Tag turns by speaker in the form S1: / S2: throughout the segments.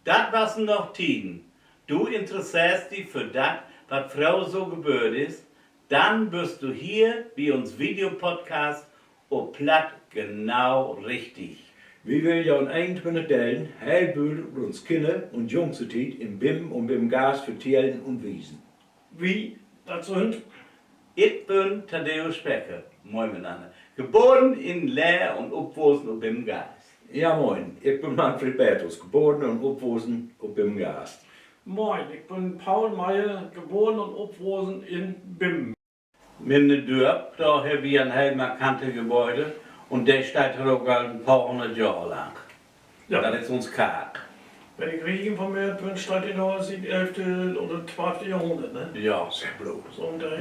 S1: Das was noch Tiden. Du interessierst dich für das, was Frau so gebührt ist, dann bist du hier wie uns Videopodcast und platt genau richtig.
S2: Wir will ja in 21 Teilen heilbüll uns Kinder und Jungsetit im BIM und BIM Gas vertellen und wiesen.
S3: Wie? Das sind?
S1: Ich bin Thaddeus Specker, moin miteinander. Geboren in Leer und aufgewachsen und BIM Gas.
S2: Ja moin, ich bin Manfred Bertus, geboren und aufgewachsen und BIM Gas.
S3: Moin, ich bin Paul Meyer, geboren und aufgewachsen in Bim.
S1: Mit dem Dörp, da haben wir ein heel markantes Gebäude und der steht hier auch ein paar hundert Jahre lang.
S3: Ja.
S1: Das ist uns Karg.
S3: Wenn ich richtig informiert bin, steht in der 11. oder 12. Jahrhundert, ne?
S1: Ja,
S2: Sehr bloß.
S3: So und der,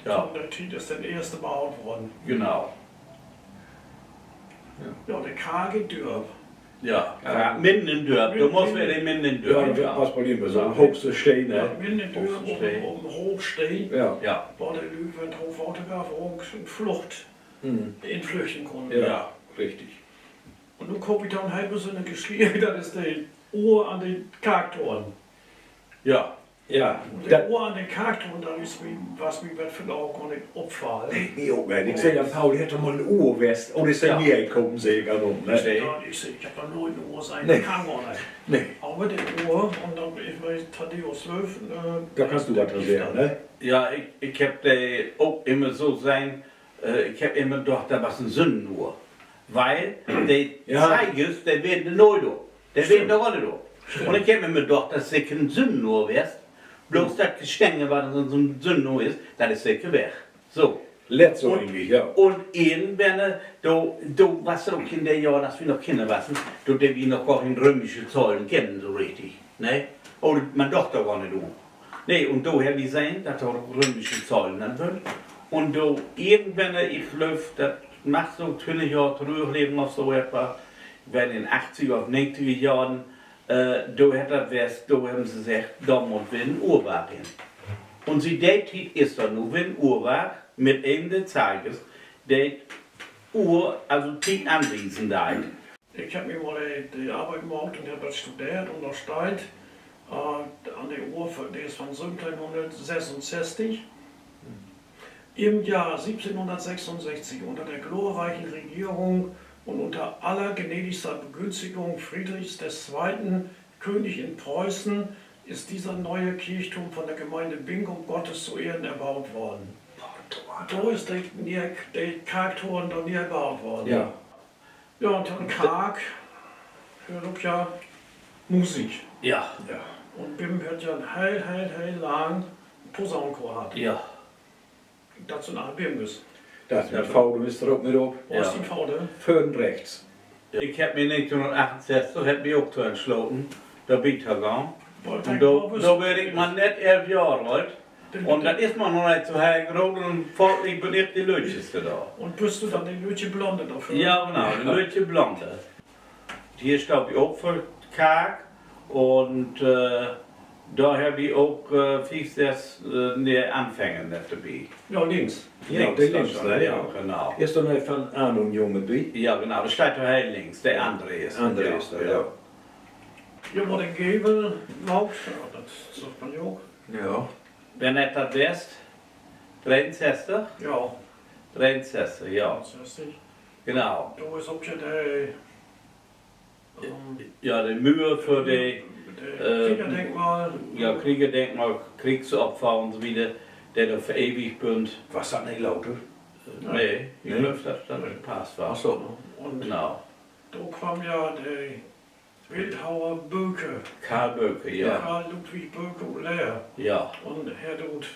S1: Ja.
S3: von der Zeit ist der erste gebaut worden.
S1: genau.
S3: Ja, der karge Dörp.
S1: Ja, mitten im Dörp. Du musst wieder mitten im
S2: Ja,
S1: Dörp.
S2: das was bei ihm so ein hochster Stein,
S3: Ja,
S2: ne?
S3: in den Dörp
S1: Hochstehen.
S3: oben hochstehen,
S2: Ja.
S1: Ja,
S3: war der Löwe drauf Autografierung und Flucht
S2: Mhm.
S3: in flüchten konnte.
S2: Ja, richtig.
S3: Und nun gucke ich dann halb so eine Geschläge, das ist der Ohr an den Kargtoren.
S1: ja.
S2: Ja,
S3: Und der Ohr an den Kargtoren, da ist mir, was mir wird für den Augen nicht auffallen.
S2: ich sehe ja, Paul hätte mal eine Uhr west. Oh, das ist ja
S1: Ja.
S2: nie gekommen, sehe ich an, ne?
S1: Nee.
S3: Ja, ich habe da nur eine Uhr sein,
S2: Nee.
S3: kann gar nicht.
S2: Nee,
S3: Aber die Uhr, und dann, ich weiß, Thaddeus Löw,
S2: da kannst du was dran sagen, ne?
S1: Ja, ich hab auch immer so sein, ich hab immer gedacht, da war ein Sündenuhr. Weil der
S2: Ja.
S1: Zeiges, der wird neu do. Der wird
S2: Stimmt.
S1: eine Rolle do. Und ich hab immer gedacht, dass du kein Sündenuhr wärst. Bloß das Gestänge, was so ein Sündenuhr ist, das ist sicher weg. So.
S2: Letzt so
S1: Und-
S2: irgendwie, ja.
S1: Und irgendwann, du warst auch in der Jahr, dass wir noch Kinder waren, der wir noch gar nicht römische Zahlen kennen, so richtig. Ne? Oder man doch da gar nicht du. Ne, und da haben wir gesehen, dass da römische Zahlen dann wird. Und da irgendwann, ich glaube, das macht so 20 Jahre zurückleben oder so etwa, wenn in 80er oder 90er Jahren, da haben sie gesagt, da muss wir ein Uhrwerk hin. Und sie det ist da nur ein Uhrwerk mit einem des Zeiges, der Uhr, also die anwesend da.
S3: Ich habe mir mal die Arbeit gemacht und habe das studiert und da steht an der Uhr, die ist von 1766. Im Jahr 1766 unter der glorreichen Regierung und unter aller gnädigster Begünstigung Friedrichs II., König in Preußen, ist dieser neue Kirchturm von der Gemeinde Bing um Gottes zu Ehren erbaut worden. Da ist der Kargtoren da nie erbaut worden.
S2: Ja.
S3: Ja, und dann Karg hört ja Musik.
S1: Ja,
S2: Ja.
S3: Und Bim hört ja ein heil lang Posaunenchor hat.
S1: ja.
S3: Dazu nach Bim ist.
S2: Das mit V, du bist drauf mit auf.
S3: Wo ist
S1: Ja.
S3: die Pfaude?
S2: Vorn rechts.
S1: Ich habe mir 1968 hab mich auch zu entschlossen, da bin ich gegangen. Und da werde ich mal nicht 11 Jahre alt. Und dann ist man noch nicht so hergerogen und folglich bin ich die Lütscheste da.
S3: Und bist du dann die Lütje Blonde dafür?
S1: Ja, genau, die Lütche Blonde. Hier steht ich auch für Karg und da habe ich auch fix das die Anfänge nicht dabei.
S3: Ja, links.
S2: Ja, der links, ne?
S1: ja, genau.
S2: Ist doch nicht von Ahnung, Junge, bi?
S1: Ja, genau, da steht da heel links, der andere ist.
S2: Andere ist da, ja.
S3: Hier wo der Gebel läuft, ja, das sagt man ja auch.
S2: Ja.
S1: Wenn nicht das wärst, 63?
S3: Ja,
S1: 63, ja,
S3: das heißt nicht.
S1: genau.
S3: Da ist auch schon der
S1: Ja, die Mühe für die
S3: Kriegerdenkmal.
S1: ja, Kriegerdenkmal, Kriegsopfer und so wieder, der da verewigt bünd.
S2: Was hat nicht lauter?
S1: Nee, ich
S2: Nee.
S1: glaube, dass das passt war.
S2: Ach so.
S3: Und
S1: Genau.
S3: da kam ja der Bildhauer Böke.
S1: Karl Böke, ja.
S3: Karl Ludwig Böke und Lehr.
S1: Ja.
S3: Und Herr Dut,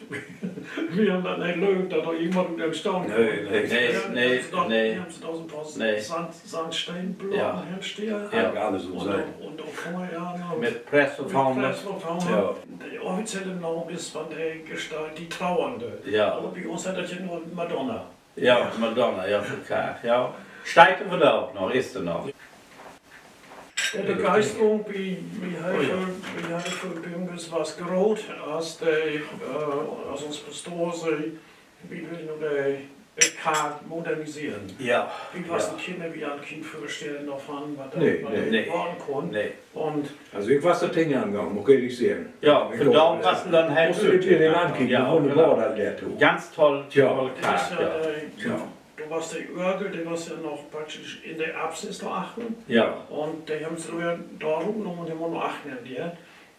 S3: wir haben dann nicht lügt, da doch jemand im Staunen.
S2: Nee, nee.
S1: Nee, nee.
S3: Die haben sie da so ein paar
S1: Nee.
S3: Sandsteinblöcken
S1: Ja.
S3: herstehen.
S2: Ja, alles so
S3: Und
S2: sein.
S3: da kann man ja noch
S1: Mit Presslufthammer.
S3: Presslufthammer.
S2: Ja.
S3: Der offizielle Name ist von der Gestalt die Trauernde.
S1: Ja.
S3: Aber bei uns hat das ja nur Madonna.
S1: Ja, Madonna, ja, für Karl, ja. Steigt wir da auch noch, ist er noch.
S3: Die Begeisterung bei Helfer Bünges war es groß, als uns Pastoren, wie wir nur der Karg modernisieren.
S1: Ja.
S3: Wie was die Kinder wie ein Kind vorstellen noch an, was
S2: Nee,
S1: nee.
S3: geworden kann.
S1: Nee.
S3: Und
S2: Also ich weiß das Ding angegangen, muss ich sehen.
S1: Ja, für da passen dann halt.
S2: Musst du dir den ankicken,
S1: Ja,
S2: wunderbar,
S1: genau.
S2: das der tut.
S1: Ganz toll,
S2: Ja.
S1: toll
S3: das ist
S1: Karg,
S3: ja,
S1: ja.
S2: Ja.
S3: du warst der Örgel, der warst ja noch praktisch in der Apsis da achten.
S1: Ja.
S3: Und die haben sie ja da rumgenommen und die haben noch achten an dir.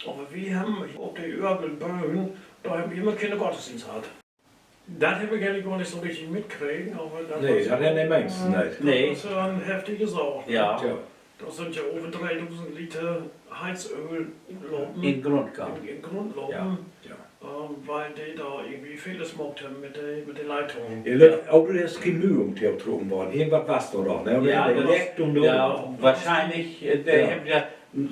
S3: Aber wir haben auf der Örgel Böen, da haben wir immer keine Gottesdienst gehabt. Das habe ich gar nicht so richtig mitkriegen, aber das
S2: Nee, das hat er nicht meins, nicht.
S1: Nee.
S3: Das ist ja eine heftige Sache.
S1: Ja.
S2: Tja.
S3: Das sind ja over 3000 Liter Heizöl umlaufen.
S1: In Grundgang.
S3: In Grundlaufen.
S2: Ja.
S3: Weil die da irgendwie vieles gemacht haben mit den Leitungen.
S2: Ihr Leute, auch du hast keine Mühe um Tee getrunken worden. Irgendwas warst du doch, ne? Und
S1: Ja,
S2: der
S1: das-
S2: leckt und du.
S1: Ja, wahrscheinlich, der
S2: Ja.
S1: haben ja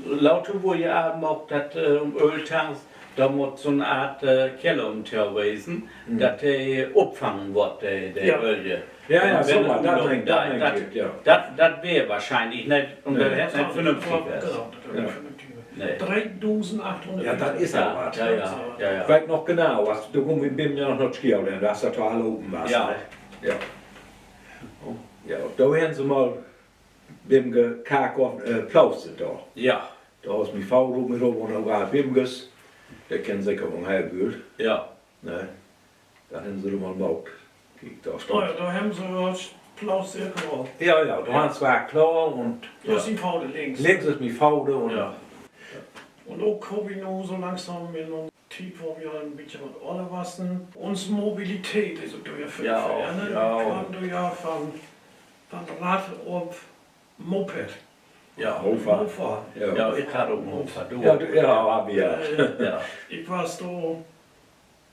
S1: lauter, wo ihr Abend auch das Öltanks, da muss so eine Art Keller gewesen, dass der abfangen wird, der
S3: Ja.
S1: Öl.
S2: Ja, ja,
S1: Und
S2: so
S1: wenn
S2: war
S1: du
S2: das
S1: noch-
S2: denkt,
S1: da-
S2: das
S1: das-
S2: denkt, ja.
S1: Das wäre wahrscheinlich nicht, und
S2: Nee.
S1: das hätte nicht vernünftig
S3: Genau,
S1: wäre.
S3: das wäre
S2: Ja.
S3: vernünftig.
S1: Nee.
S3: 3800
S2: Ja, das ist
S1: Ja,
S2: auch was.
S1: ja, ja.
S2: Ich weiß noch genau, was du kommst mit dem ja noch schier, denn du hast ja total oben was.
S1: Ja.
S2: Ne? Ja. Ja, da haben sie mal dem Kark auf Plauset da.
S1: Ja,
S2: Da ist meine Frau mit oben und auch Bimges. Der kennt sicher von Heilbühl.
S1: ja.
S2: Ne? Da haben sie mal gemacht. Kiek, da
S3: Oh ja,
S2: stand.
S3: da haben sie Klaus sehr genau.
S2: Ja, ja, da waren zwei klar und
S3: Da ist die Frau links.
S2: links ist meine Frau da und
S1: Ja.
S3: Und auch komme ich noch so langsam in einem Typ, wo wir ein bisschen mit alle wassen. Uns Mobilität ist durch für
S1: Ja, auch,
S3: ne?
S1: ja, auch.
S3: Wir kamen durch ja von Rad auf Moped.
S1: Ja,
S2: Hofer.
S3: Mofa.
S2: Ja,
S1: ja, ich hatte auch einen Hofer. Du
S2: ja,
S1: auch.
S2: ja, hab ich ja.
S1: Ja,
S3: Ich war so,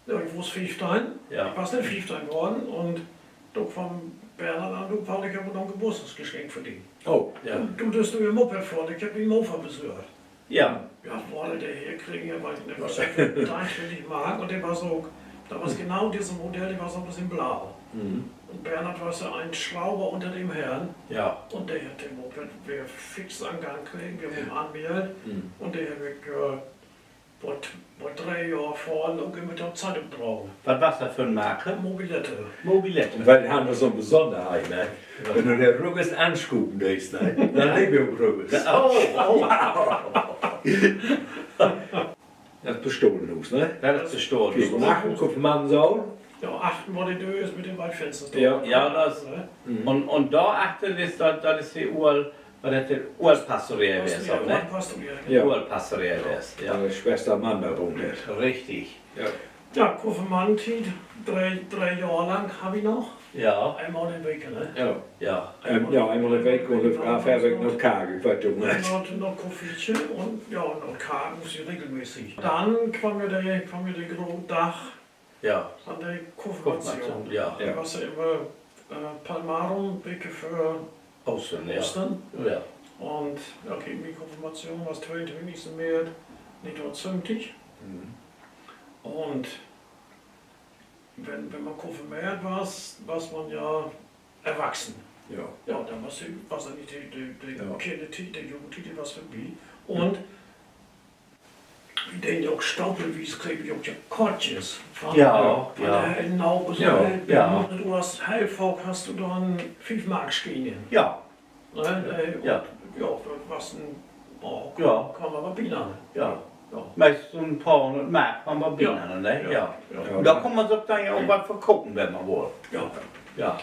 S3: ja, ich wusste 15.
S1: ja.
S3: Ich war nicht 15 geworden und da kam Bernhard an, du Paul, ich habe noch ein Geburtstagsgeschenk für dich.
S2: Oh,
S1: Ja,
S3: Du tust du ihr Moped vor, ich habe die Mofa besucht.
S1: ja,
S3: Ja, wollte der herkriegen, ja, weil ich nicht was er für ich mag. Und der war so, da war es genau dieses Modell, der war so ein bisschen blau.
S2: mhm.
S3: Und Bernhard war so ein Schrauber unter dem Herrn.
S1: ja.
S3: Und der hat den Moped wir fix an Gang kriegen, wir haben ihn angemeldet.
S2: Mhm.
S3: Und der hat vor 3 Jahren vorhin auch mit der Zeitung drauf.
S1: Was war das für eine Marke?
S3: Mobilette.
S1: Mobilette.
S2: Weil wir haben wir so eine Besonderheit, ne? Wenn du den Rücken anschuben lässt, ne? Dann leben wir im Rücken.
S1: Oh, oh,
S2: Das ist bestohlen aus, ne?
S1: das ist gestohlen.
S2: Okay, machen, gucken man so.
S3: Ja, achten wir die Dös mit den Waldfenstern.
S2: Ja.
S1: Ja, das- Und da achten ist, das ist die Uhr, was das der Urpastorier ist, ne?
S2: Ja.
S1: Urpastorier ist, ja.
S2: Meine Schwester Mann da rum ist.
S1: Richtig.
S2: Ja.
S3: Ja, Koffermann-Tiet, 3 Jahre lang habe ich noch.
S1: Ja,
S3: Einmal in Wicke, ne?
S2: Ja.
S1: ja.
S2: Ja, einmal in Weg und auf Weg noch Kage, ich weiß nicht.
S3: Noch Koffeechen und ja, noch Karten muss ich regelmäßig. Dann kam mir der große Dach
S1: Ja,
S3: an der Konfirmation.
S1: Konfirmation, ja.
S2: Ja.
S3: Was ja immer Palmarum, Wicke für
S1: Ostern, ja.
S3: Ostern.
S1: Ja,
S3: Und ja, gegen die Konfirmation war es 22. März 1970. Und wenn man konfirmiert war, man ja erwachsen.
S2: Ja.
S3: Ja, dann war es nicht die
S2: Ja.
S3: Kindertit, die Jugendtit, was vorbei. Und wie den auch Staupelwies kriege ich auch ja Kortjes.
S1: ja,
S3: Von
S1: ja.
S3: der Naube so.
S2: Ja,
S1: ja.
S3: Du hast Heilfolg, hast du dann 5 Mark stehen.
S1: Ja,
S3: Ne?
S1: ja,
S3: Ja, was ein. Oh,
S1: Ja.
S3: Kann man mal bieten.
S1: ja.
S3: Ja.
S1: Meist so ein paar hundert Mark haben wir binnen, ne? Ja.
S3: Ja.
S1: Und da kann man sich dann ja auch was vergucken, wenn man will.
S3: Ja.
S1: Ja.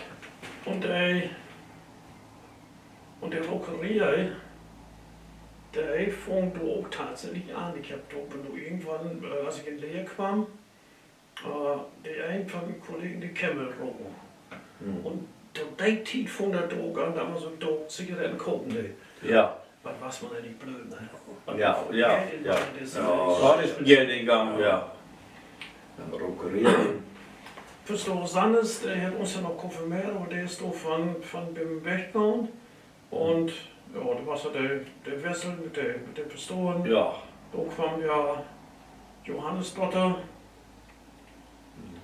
S3: Und der Rockerie, der fing du auch tatsächlich an. Ich habe da irgendwann, als ich in Lehr kam, der einen von den Kollegen die Kämmel rochen. Und der Zeit von der Droge an, da haben wir so Zigaretten gucken.
S1: Ja.
S3: Was was man ja nicht blöd, ne?
S1: Ja, ja, ja.
S3: Das
S1: Ja, das ist Geld in Gang, ja.
S2: Dann Rockerie.
S3: Fürs Sannes, der hat uns ja noch konfirmiert, aber der ist doch von dem weggegangen. Und ja, da war so der Wessel mit der Pistolen.
S1: Ja.
S3: Da kam ja Johannes Dotter.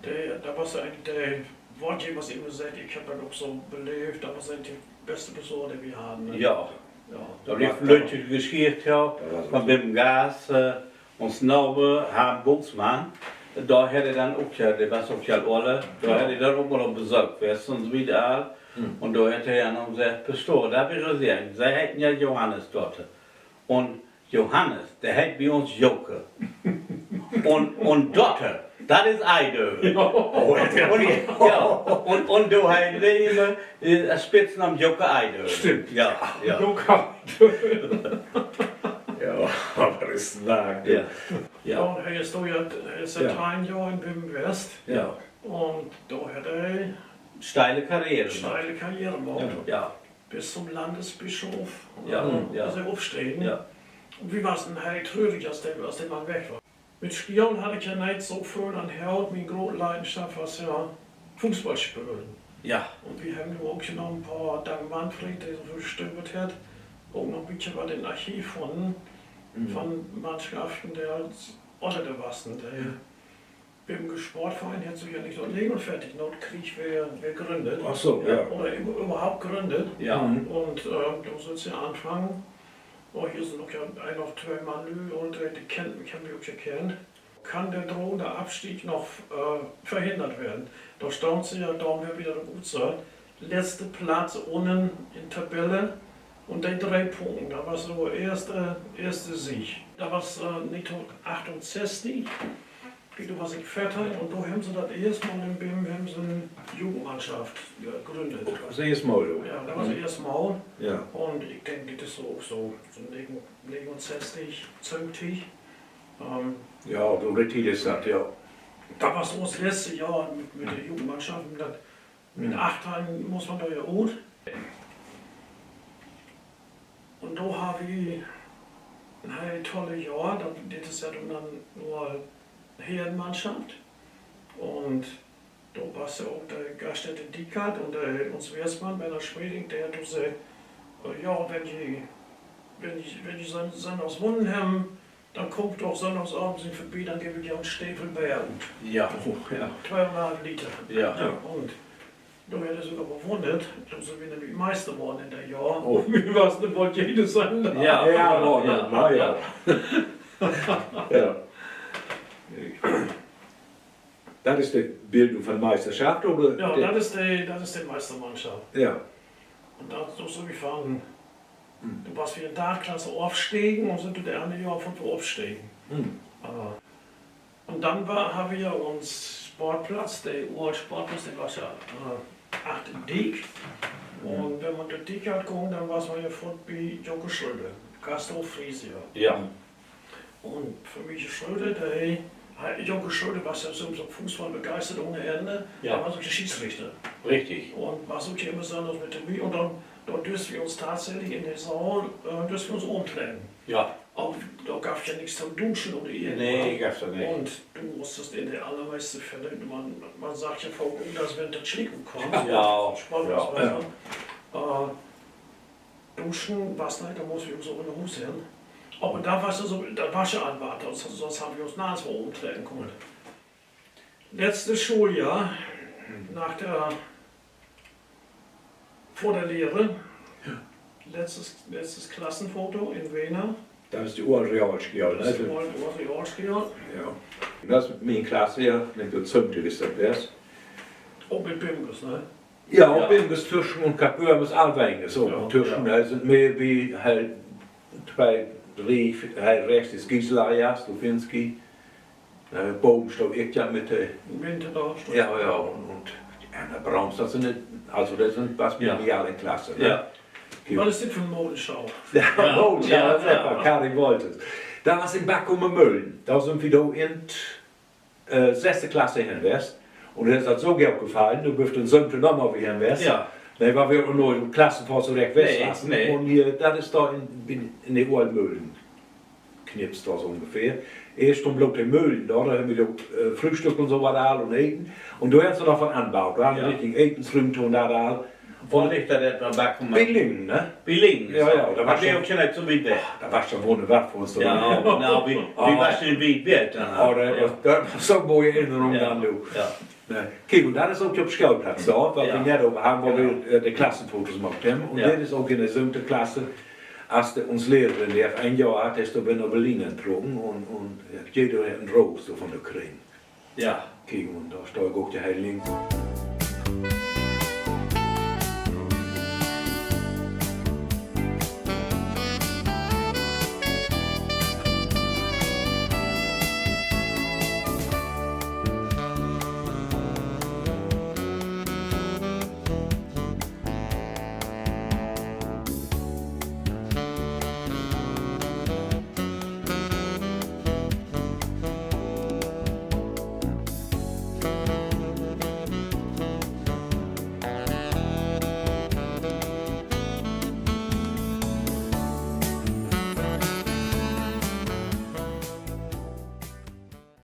S3: Da war so eigentlich der Wortgeber, was immer sagt, ich habe das auch so belebt, da war so die beste Person, die wir haben. Ne?
S1: Ja.
S3: Ja.
S1: Da lief Leute geschieht, ja. Von dem Gas, uns Naube, Herr Bungsmann, da hätte dann auch ja, das war sozial alle, da hätte dann auch mal besorgt, wer ist sonst wieder. Und da hätte er noch gesagt, Pastor, da wäre sie, sie hätten ja Johannes dort. Und Johannes, der hat bei uns Joke. Und Dotter, das ist Eide. Und du hast immer Spitznamen Joke Eide.
S2: Stimmt.
S1: Ja, ja.
S2: Ja, aber das ist wahr.
S1: Ja.
S3: Ja,
S1: Ja.
S3: und er ist da ja seit
S2: Ja.
S3: 3 Jahren in Bim West.
S1: Ja.
S3: Und da hat er
S1: Steile Karriere.
S3: eine steile Karriere gemacht.
S1: Ja.
S3: Bis zum Landesbischof.
S1: Ja, ja.
S3: Ist er aufstehen.
S1: Ja.
S3: Und wie war es denn halt traurig, als der Mann weg war. Mit Spielen hatte ich ja nicht so viel an Herd. Meine große Leidenschaft war ja Fußball spielen.
S1: Ja.
S3: Und wir haben auch noch ein paar, dank Manfred, der so viel gestöbert hat, auch noch ein bisschen was im Archiv von Mannschaften, der als alle wassen. Beim Sportverein hat sich ja nicht dort legen und fertig, Nordkrieg wäre gegründet.
S2: Ach so, ja.
S3: Oder überhaupt gegründet.
S1: Ja.
S3: Und da sollst du ja anfangen. Oh, hier sind noch ja ein noch 2 Mann und die kennen mich auch gekannt. Kann der drohende Abstieg noch verhindert werden? Da staunt sie ja, da haben wir wieder gut so. Letzter Platz unten in Tabelle und dann 3 Punkte. Da war so erste Sieg. Da war es 1968. Du warst in Vetter und da haben sie das erste Mal in BIM haben sie eine Jugendmannschaft gegründet.
S2: Das erste Mal.
S3: Ja, da war das erste Mal.
S2: Ja.
S3: Und ich denke, das ist auch so 69, 70.
S2: Ja, du richtig gesagt, ja.
S3: Da war so das letzte Jahr mit der Jugendmannschaft. Mit 8 Jahren muss man da ja gut. Und da habe ich ein tolles Jahr. Das ist ja dann nur Herrenmannschaft. Und da war ja auch der Gaststätte Dickert und uns Westmann bei der Schweding, der hat gesagt, ja, wenn die Sonntags Wunden haben, dann kommt doch Sonntagsabends in vorbei, dann gebe ich ja einen Stiefel Bär und
S1: Ja. Ja.
S3: 2,5 Liter.
S1: Ja.
S3: Und da hätte ich sogar bewundert, da sind wir nämlich Meister geworden in der Jahr.
S2: Oh.
S3: Wie war es denn, wollte jedes sein?
S1: Ja.
S2: Ja. Ja. Das ist die Bildung von Meisterschaft, oder?
S3: Ja, das ist die Meistermannschaft.
S2: Ja.
S3: Und da so gefahren. Du warst wie in der Klasse aufsteigen und sind du der andere Jahr von aufsteigen. Und dann haben wir uns Sportplatz, der Ursportplatz, der war ja 8 in Diek. Und wenn man durch Diek hat gegangen, dann war es mal ja fort bei Jocke Schröder, Gasthof Friesia.
S1: Ja.
S3: Und für mich Schröder, Jocke Schröder war ja so Fußball begeistert ohne Ende.
S1: Ja.
S3: Er war so der Schiedsrichter.
S1: Richtig.
S3: Und war so immer besonders mit dem und dann dürfen wir uns tatsächlich in der Saal dürfen wir uns umtrennen.
S1: Ja.
S3: Auch da gab es ja nichts zum Duschen oder irgendwas.
S1: Nee, gab's da nicht.
S3: Und du musstest in den allermeisten Fällen, man sagt ja voll dass wenn der Schlicken kommt,
S1: Ja.
S3: Sportausweis, duschen, was nicht, da muss ich uns so in der Hose hin. Aber da war es so, da war schon Anwart, sonst haben wir uns nirgendwo umtreten können. Letztes Schuljahr, vor der Lehre, letztes Klassenfoto in Wiener.
S2: Das ist die Urrealschule.
S3: Das ist
S2: Also,
S3: die Ortsschule.
S2: ja. Das ist meine Klasse, ja, wenn du zum ist das wärst.
S3: Auch mit Bimgus, ne?
S2: Ja, auch
S1: Ja.
S2: Bimges Tischen und Kapürmes Alweinge, so.
S3: Ja,
S2: Tischen, da sind mehr wie halt 2, 3, halt rechts ist Gisela, ja, Stupinski. Boven stond ik ja met de.
S3: Winter da.
S2: Ja, ja, und Anna Brahms, das sind nicht, also das sind was mit
S1: Ja.
S2: mir alle Klasse.
S1: Ja.
S3: Was ist das für eine Modenschau?
S2: Ja, oh, ja,
S1: Ja,
S2: das ist
S1: ja.
S2: etwa, Karin Wolters. Da was in Backum und Möllen, da sind wir da in 6. Klasse hin west. Und das hat so gut gefallen, du bist den 7. nochmal wieder hin west.
S1: Ja.
S2: Nee, weil wir nur im Klassenfahrt so recht west
S1: Nee,
S2: lassen.
S1: nee.
S2: Und hier, das ist da in den Ohrmöhlen. Knips da so ungefähr. Erst um Blut in Möhlen, da haben wir Frühstück und so was da und eten. Und du hast noch von anbaut, da haben wir
S1: Ja.
S2: richtig Etensrümpte und da.
S1: Wo liegt da der Backen?
S2: Billingen, ne?
S1: Billingen.
S2: Ja, ja, da war
S1: der
S2: schon-
S1: auch schon nicht so weit weg.
S2: Da war schon wunderbar für uns.
S1: Ja, nou, wie was denn weit weg dann?
S2: Oh, das war so eine mooie Erinnerung
S1: Ja.
S2: an, du.
S1: Ja.
S2: Nee. Kijk, und das ist auch op Schuilplatz da, waar
S1: Ja.
S2: we net over haben, wo
S1: Genau.
S2: wir die Klassenfotos gemacht haben. Und
S1: Ja.
S2: dit ist auch in der 7. Klasse, als uns Lehrerin, die ein Jahr hat, ist da bin nach Berlin getrogen und jeder hat einen Rose davon gekriegt.
S1: Ja.
S2: Gegen und da steigt auch der Heiligen.